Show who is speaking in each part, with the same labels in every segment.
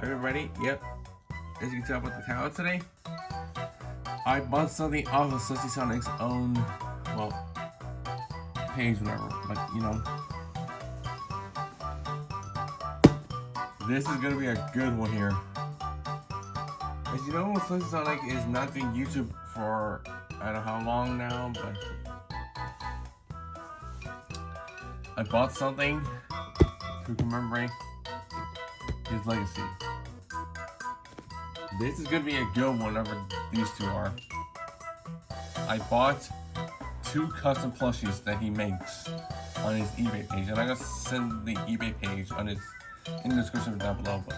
Speaker 1: Everybody, yep. As you can tell about the towel today, I bought something off of Sussysonic's own, well, page, whatever. But you know, this is gonna be a good one here. As you know, Sussysonic is not doing YouTube for I don't know how long now, but I bought something to commemorate his legacy. This is gonna be a good one, whatever these two are. I bought 2 custom plushies that he makes on his eBay page, and I'm gonna send the eBay page on his in the description down below. But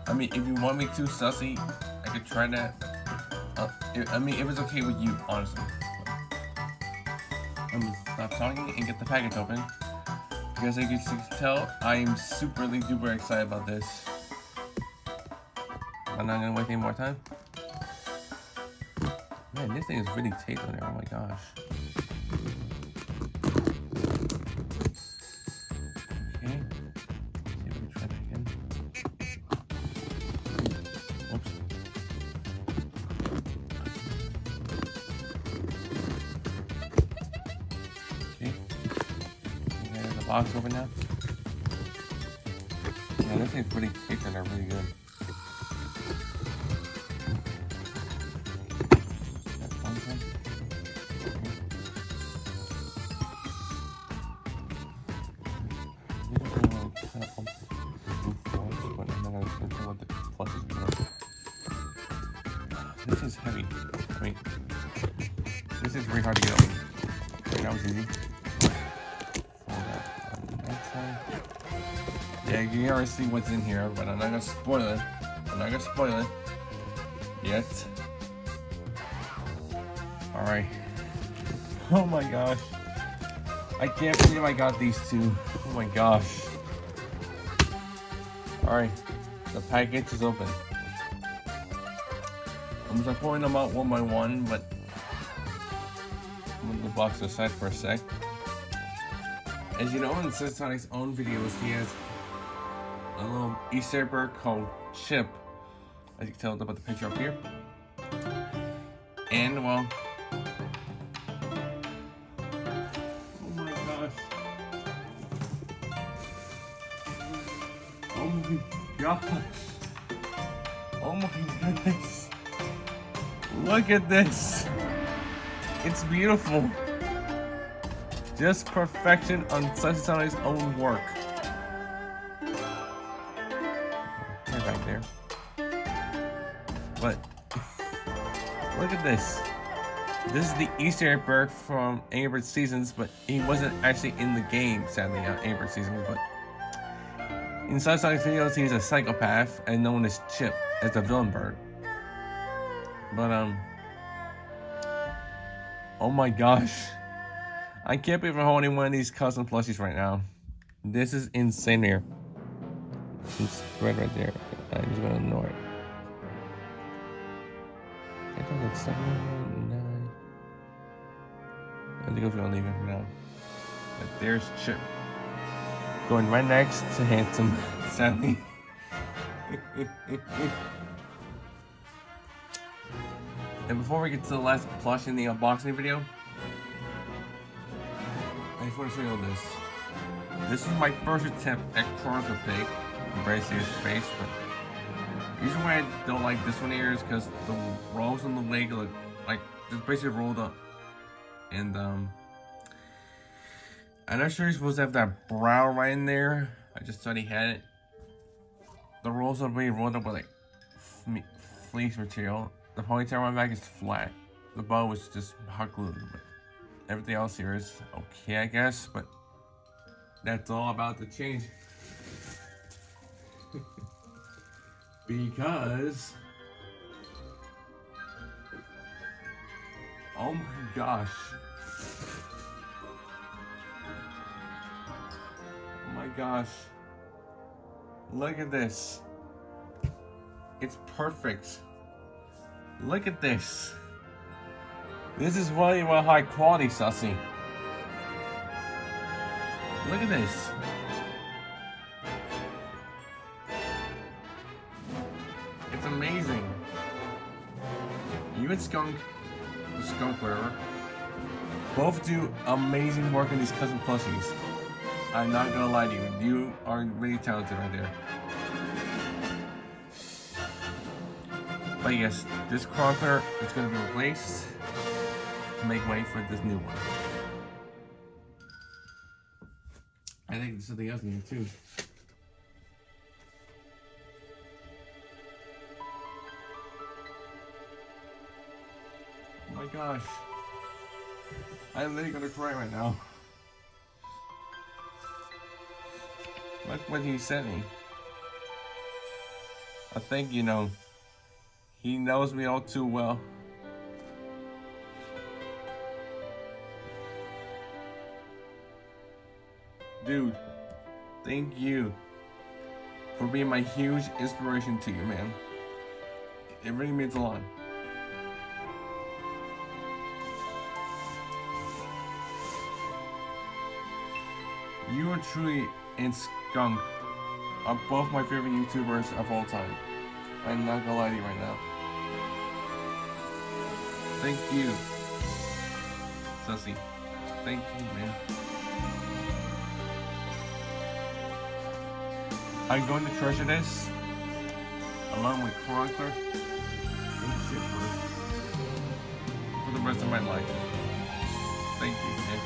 Speaker 1: I mean, if you want me to, Sussy, I could try that. I mean, if it's okay with you, honestly. I'm gonna stop talking and get the package open. Because as you can tell, I'm super duper excited about this. I'm not gonna waste any more time. Man, this thing is really taped on there. Oh my gosh. Okay. See if we can try that again. Whoops. Okay. There's the box open now. Yeah, this thing's pretty taped on there, really good. This is heavy. I mean, this is really hard to get open. Right now it's easy. Fold that on that side. Yeah, you can already see what's in here, but I'm not gonna spoil it. I'm not gonna spoil it yet. Alright. Oh my gosh. I can't believe I got these two. Oh my gosh. Alright. The package is open. I'm just pulling them out one by one, but move the box aside for a sec. As you know, in Sussysonic's own videos, he has a little Easter egg bird called Chip. As you can tell about the picture up here. And well, oh my gosh. Oh my gosh. Oh my goodness. Look at this. It's beautiful. Just perfection on Sussysonic's own work. They're back there. But look at this. This is the Easter egg bird from Angry Birds Seasons, but he wasn't actually in the game, sadly, on Angry Birds Seasons. But in Sussysonic's videos, he's a psychopath and known as Chip, as the villain bird. But oh my gosh, I can't believe I'm holding one of these custom plushies right now. This is insane here. It's right there. I'm just gonna ignore it. I think it's 7, 9. I think I'm gonna leave it for now. But there's Chip. Going right next to Handsome, sadly. And before we get to the last plush in the unboxing video, I just want to show you all this. This is my first attempt at chronicler pig. I'm very serious face, but the reason why I don't like this one here is because the rolls on the leg look like just basically rolled up. And I'm not sure you're supposed to have that brow right in there. I just thought he had it. The rolls are being rolled up with like fleece material. The ponytail on my back is flat. The bow was just hot glued. But everything else here is okay, I guess. But that's all about to change. Because oh my gosh. Oh my gosh. Look at this. It's perfect. Look at this. This is really well high quality, Sussy. Look at this. It's amazing. You and Skunk, the skunk whatever, both do amazing work on these custom plushies. I'm not gonna lie to you. You are really talented right there. But yes, this chronicler is gonna be replaced to make way for this new one. I think there's something else in here too. Oh my gosh. I'm literally gonna cry right now. Look what he sent me. I think, you know, he knows me all too well. Dude, thank you for being my huge inspiration to you, man. It really means a lot. You are truly and Skunk are both my favorite YouTubers of all time. I'm not gonna lie to you right now. Thank you, Sussy. Thank you, man. I'm going to treasure this along with chronicler and shipper for the rest of my life. Thank you, man.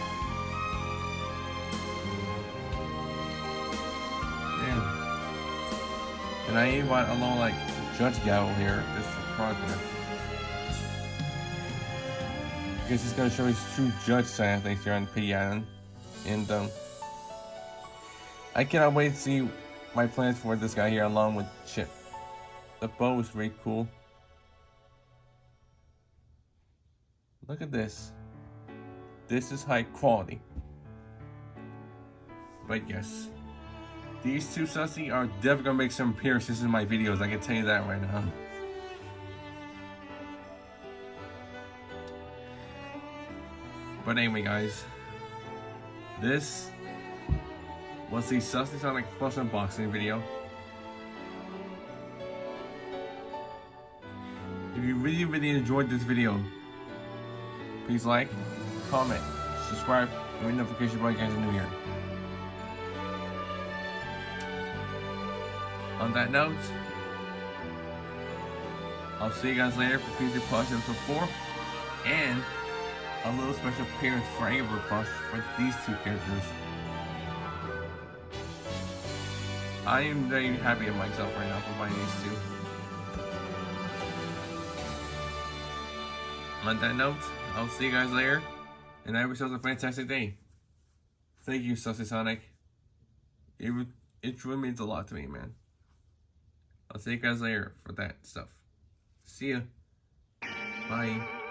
Speaker 1: And I even bought a little like judge gavel here, this chronicler. Because he's gonna show his true judge side, I think, here on Piggy Island. And I cannot wait to see my plans for this guy here along with Chip. The bow is really cool. Look at this. This is high quality. But yes. These two Sussy are definitely gonna make some appearances in my videos, I can tell you that right now. But anyway guys, this was the Sussysonic plush unboxing video. If you really enjoyed this video, please like, comment, subscribe, and ring the notification bell if you guys are new here. On that note, I'll see you guys later for PC Plush episode 4 and a little special appearance for Amber Plush for these two characters. I am very happy with myself right now for buying these two. On that note, I'll see you guys later, and have yourselves a fantastic day. Thank you, Sussysonic. It truly means a lot to me, man. I'll see you guys later for that stuff. See ya. Bye.